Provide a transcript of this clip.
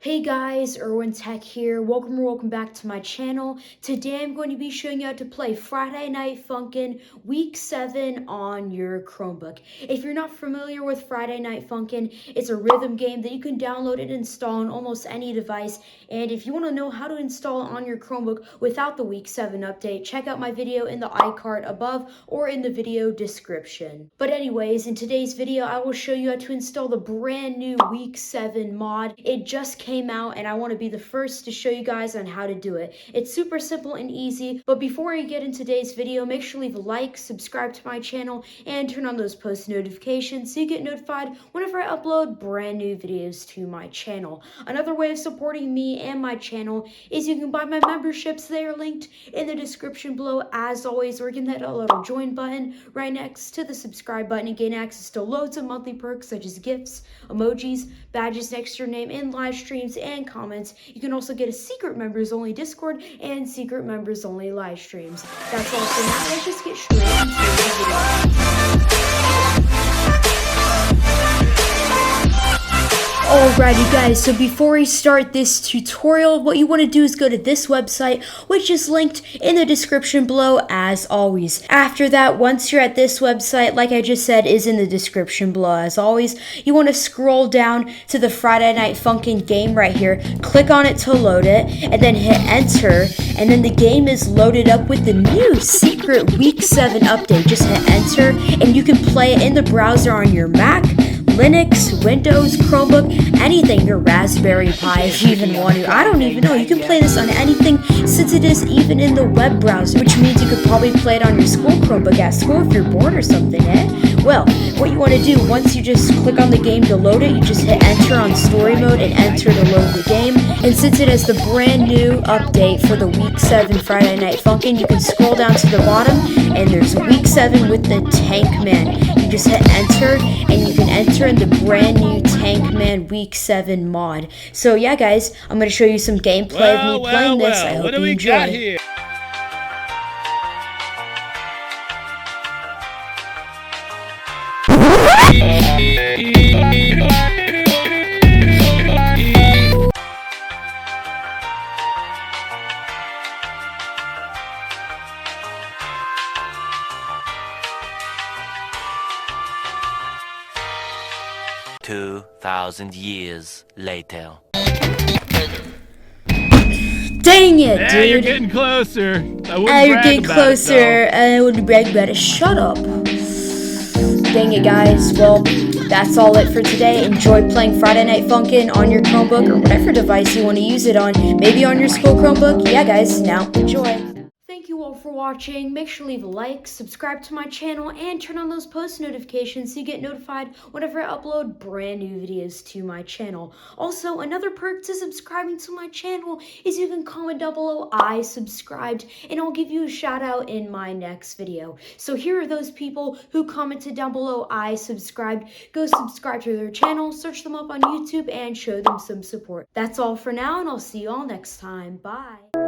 Hey guys, IrwinTech here. Welcome back to my channel. Today I'm going to be showing you how to play Friday Night Funkin' Week 7 on your Chromebook. If you're not familiar with Friday Night Funkin', it's a rhythm game that you can download and install on almost any device. And if you want to know how to install it on your Chromebook without the Week 7 update, check out my video in the iCard above or in the video description. But anyways, in today's video, I will show you how to install the brand new Week 7 mod. It just came out and I want to be the first to show you guys on how to do it. It's super simple and easy, but before I get into today's video, make sure to leave a like, subscribe to my channel, and turn on those post notifications so you get notified whenever I upload brand new videos to my channel. Another way of supporting me and my channel is you can buy my memberships. They are linked in the description below as always, or you can hit that little join button right next to the subscribe button and gain access to loads of monthly perks such as gifts, emojis, badges next to your name, and live streams and comments. You can also get a secret members only Discord and secret members only live streams. That's all for now. Let's just get straight into the video. Alrighty guys, so before we start this tutorial, what you want to do is go to this website, which is linked in the description below as always. After that, once you're at this website, like I just said, is in the description below as always, you want to scroll down to the Friday Night Funkin' game right here, click on it to load it, and then hit enter, and then the game is loaded up with the new secret Week 7 update. Just hit enter, and you can play it in the browser on your Mac, Linux, Windows, Chromebook, anything, your Raspberry Pi if you even want to. I don't even know. You can play this on anything since it is even in the web browser, which means you could probably play it on your school Chromebook at school if you're bored or something, eh? Well, what you want to do, once you just click on the game to load it, you just hit enter on story mode and enter to load the game. And since it has the brand new update for the Week 7 Friday Night Funkin', you can scroll down to the bottom and there's Week 7 with the Tank Man. You just hit enter and you can enter in the brand new Tank Man Week 7 mod. So yeah guys, I'm going to show you some gameplay of me playing this. I hope you enjoy. $2,000 years later. Dang it, dude! Hey, you're getting closer. You're getting closer. I wouldn't brag about it. Shut up. Dang it, guys. Well, that's all it for today. Enjoy playing Friday Night Funkin' on your Chromebook or whatever device you want to use it on. Maybe on your school Chromebook. Yeah, guys. Now, enjoy. Thank you all for watching. Make sure to leave a like, subscribe to my channel, and turn on those post notifications so you get notified whenever I upload brand new videos to my channel. Also, another perk to subscribing to my channel is you can comment down below, I subscribed, and I'll give you a shout out in my next video. So here are those people who commented down below, I subscribed. Go subscribe to their channel, search them up on YouTube, and show them some support. That's all for now, and I'll see you all next time. Bye.